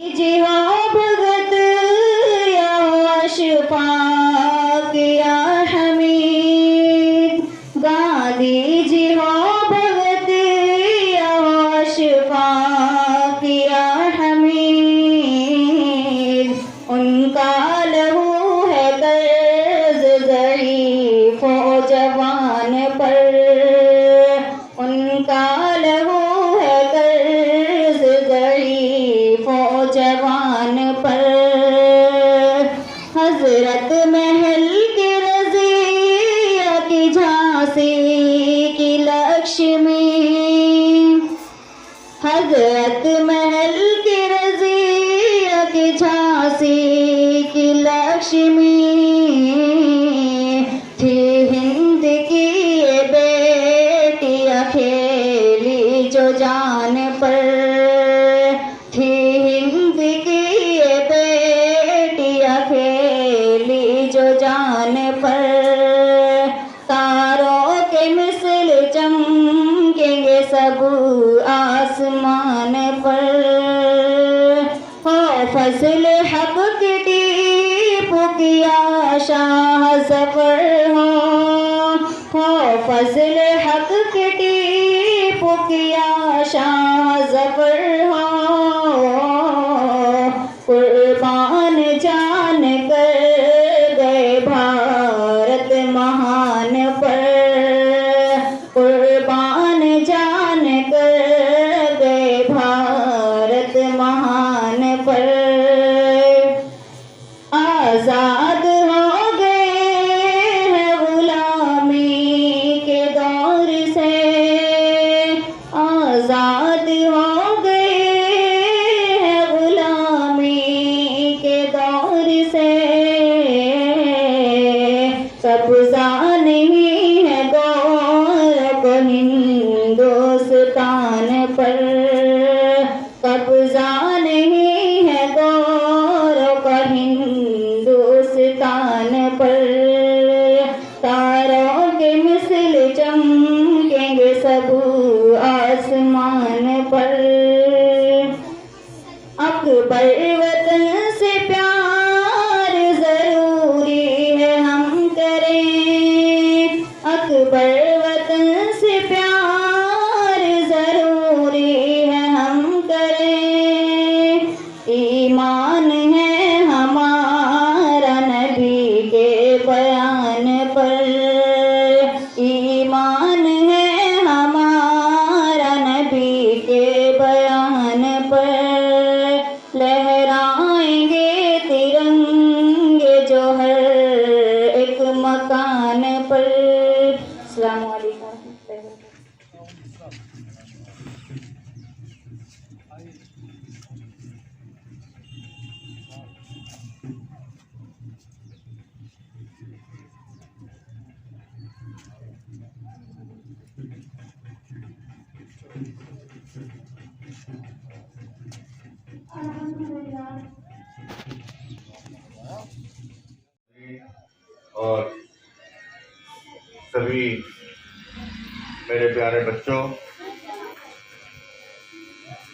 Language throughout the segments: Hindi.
जी हो भगत या अशफाक या हमीद, गांधी जी हो भगत या अशफाक या हमीद, उनका लहू है कर्ज ज़रीफ़ व जवान पर, उनका लहू है कर्ज ज़रीफ़ व जवान पर। हजरत महल की रज़िया की झांसी की लक्ष्मी, हजरत महल की रज़िया की झांसी की लक्ष्मी थी हिंद की ये बेटियां खेली जो जान पर, थी हिंद की ये बेटियां खेली जो जान पर। तारों के मिसल चमकेंगे सब आसमान पर, हो फजल हक की टीपू किया शाह ज़फ़र हो फजल हक की टीपू किया शाह ज़फ़र हो, कुर्बान जान कर गए भारत महान पर, कुर्बान जान कर गए भारत महान पर। आजाद हो गए हैं गुलामी के दौर से, आजाद हो गए हैं गुलामी के दौर से, कब्जा नहीं है गौरव हिंदुस्तान पर, कब्जा नहीं है गौरव हिंदुस्तान पर। तारों के मिसल चमकेंगे सब आसमान पर, अकबर वतन से प्यार जरूरी है हम करें, अकबर वतन से प्यार जरूरी है हम करें, ईमान है हमारा नबी के बयान पर, ईमान है हमारा नबी के बयान पर। लहराएंगे तिरंगे जो हर एक मकान पर। अस्सलाम वालेकुम। और सभी मेरे प्यारे बच्चों,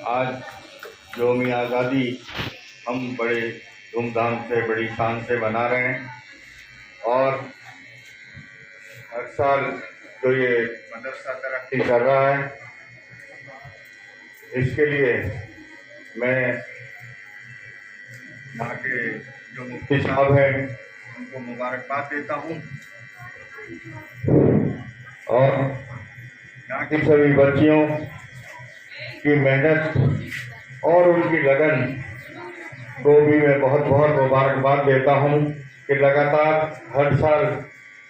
आज यौम आज़ादी हम बड़े धूमधाम से बड़ी शान से मना रहे हैं। और हर साल जो ये मदरसा तरक्की कर रहा है, इसके लिए मैं यहाँ के जो मुफ्ती साहब हैं उनको मुबारकबाद देता हूँ, और यहाँ की सभी बच्चियों की मेहनत और उनकी लगन को भी मैं बहुत बहुत मुबारकबाद देता हूँ कि लगातार हर साल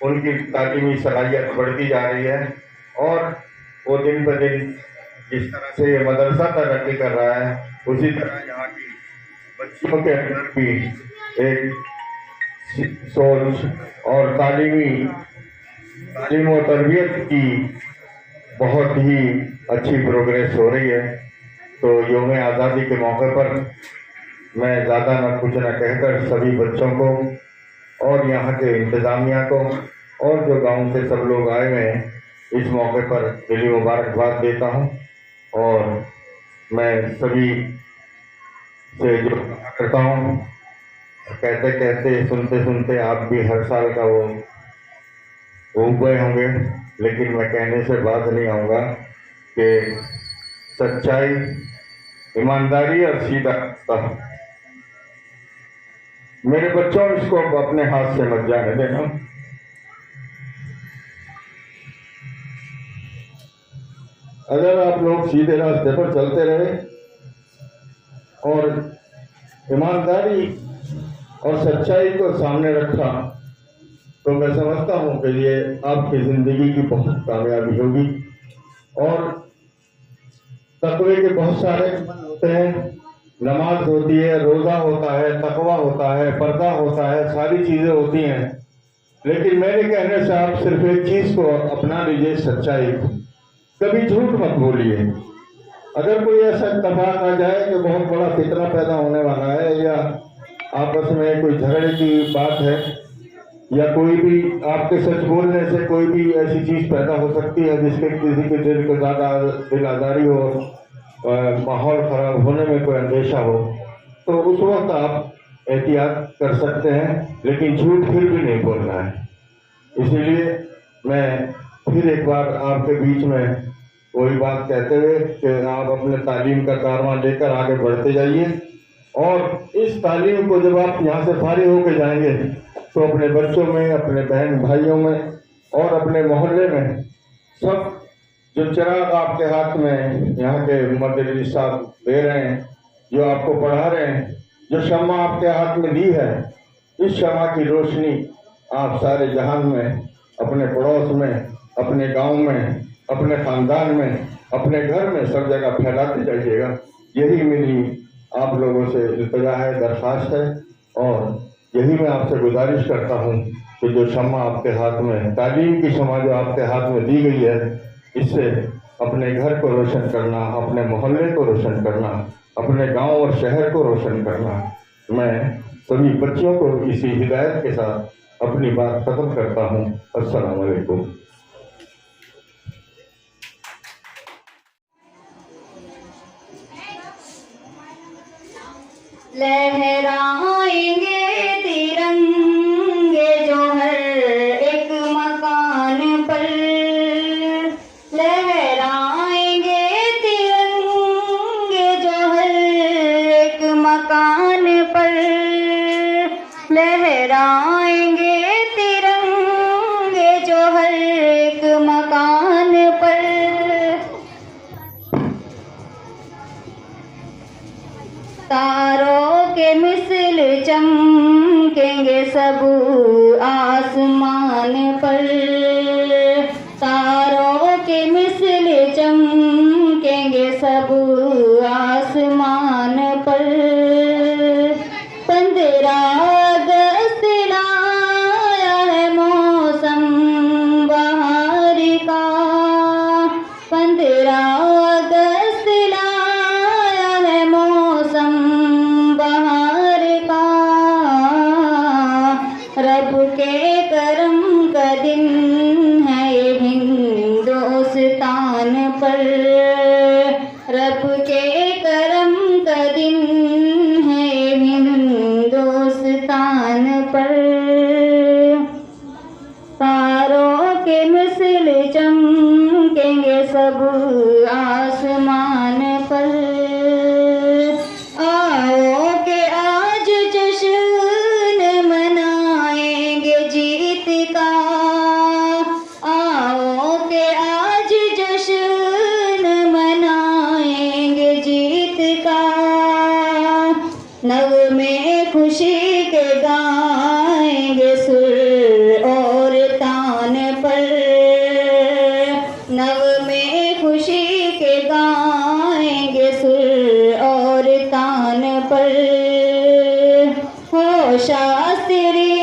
उनकी तालीमी सलाहियत बढ़ती जा रही है, और वो दिन ब दिन जिस तरह से ये मदरसा तरक्की कर रहा है, उसी तरह यहाँ की बच्चियों के अंदर भी एक सोच और तालीम व तरबियत की बहुत ही अच्छी प्रोग्रेस हो रही है। तो यौम आज़ादी के मौके पर मैं ज़्यादा न कुछ न कहकर सभी बच्चों को और यहाँ के इंतज़ामिया को और जो गांव से सब लोग आए हुए हैं, इस मौके पर दिली मुबारकबाद देता हूँ। और मैं सभी से जो करता हूँ, कहते कहते सुनते सुनते आप भी हर साल का वो उग गए होंगे, लेकिन मैं कहने से बात नहीं आऊँगा कि सच्चाई, ईमानदारी और सीधा रास्ता। मेरे बच्चों, इसको अब अपने हाथ से मत जाने देना। अगर आप लोग सीधे रास्ते पर चलते रहे और ईमानदारी और सच्चाई को सामने रखा, तो मैं समझता हूँ कि ये आपकी जिंदगी की बहुत कामयाबी होगी। और तकवे के बहुत सारे अमल होते हैं, नमाज होती है, रोज़ा होता है, तकवा होता है, पर्दा होता है, सारी चीज़ें होती हैं। लेकिन मेरे कहने से आप सिर्फ एक चीज़ को अपना लीजिए, सच्चाई। कभी झूठ मत बोलिए। अगर कोई ऐसा इत्तेफाक आ जाए कि बहुत बड़ा फितना पैदा होने वाला है, या आपस में कोई झगड़े की बात है, या कोई भी आपके सच बोलने से कोई भी ऐसी चीज़ पैदा हो सकती है जिसके किसी के दिल को ज़्यादा दिल आज़ारी हो, माहौल ख़राब होने में कोई अंदेशा हो, तो उस वक्त आप एहतियात कर सकते हैं, लेकिन झूठ फिर भी नहीं बोलना है। इसीलिए मैं फिर एक बार आपके बीच में वही बात कहते हुए कि आप अपने तालीम का कारवां लेकर आगे बढ़ते जाइए, और इस तालीम को जब आप यहाँ से फारिग होकर जाएंगे तो अपने बच्चों में, अपने बहन भाइयों में और अपने मोहल्ले में सब जो चिराग आपके हाथ में यहाँ के मदरसी साहब दे रहे हैं, जो आपको पढ़ा रहे हैं, जो शम्मा आपके हाथ में दी है, इस शम्मा की रोशनी आप सारे जहान में, अपने पड़ोस में, अपने गांव में, अपने ख़ानदान में, अपने घर में, सब जगह फैलाते जाइएगा। यही मेरी आप लोगों से इल्तिजा है, दरख्वास्त है, और यही मैं आपसे गुजारिश करता हूँ कि जो शम्मा आपके हाथ में, तालीम की शम्मा जो आपके हाथ में दी गई है, इससे अपने घर को रोशन करना, अपने मोहल्ले को रोशन करना, अपने गांव और शहर को रोशन करना। मैं सभी बच्चों को इसी हिदायत के साथ अपनी बात खत्म करता हूँ। अस्सलाम वालेकुम। लहराएंगे तिरंगे जो हर एक मकान पर, लहराएंगे तिरंगे जो हर एक मकान पर, लहराएंगे तिरंगे जो हर एक मकान पर। तारों के मिसल चमकेंगे सब आसमान पर, तारों के मिसल चमकेंगे सब आसमान पर। 15 अगस्त लाया है मौसम बहार का, 15 अगस्त लाया है मौसम बहार का। रब के करम का दिन है ये हिंदुस्तान पर, रब के करम का दिन है ये हिंदुस्तान पर। तारों के मिसल चमकेंगे सब आसमान पर। आओ के आज जश्न मनाएंगे जीत का, आओ के आज जश्न मनाएंगे जीत का। नग़्मे खुशी के गाएंगे सुर और तान पर, नग़्मे खुशी के गाएंगे सुर और तान पर। हो शास्त्री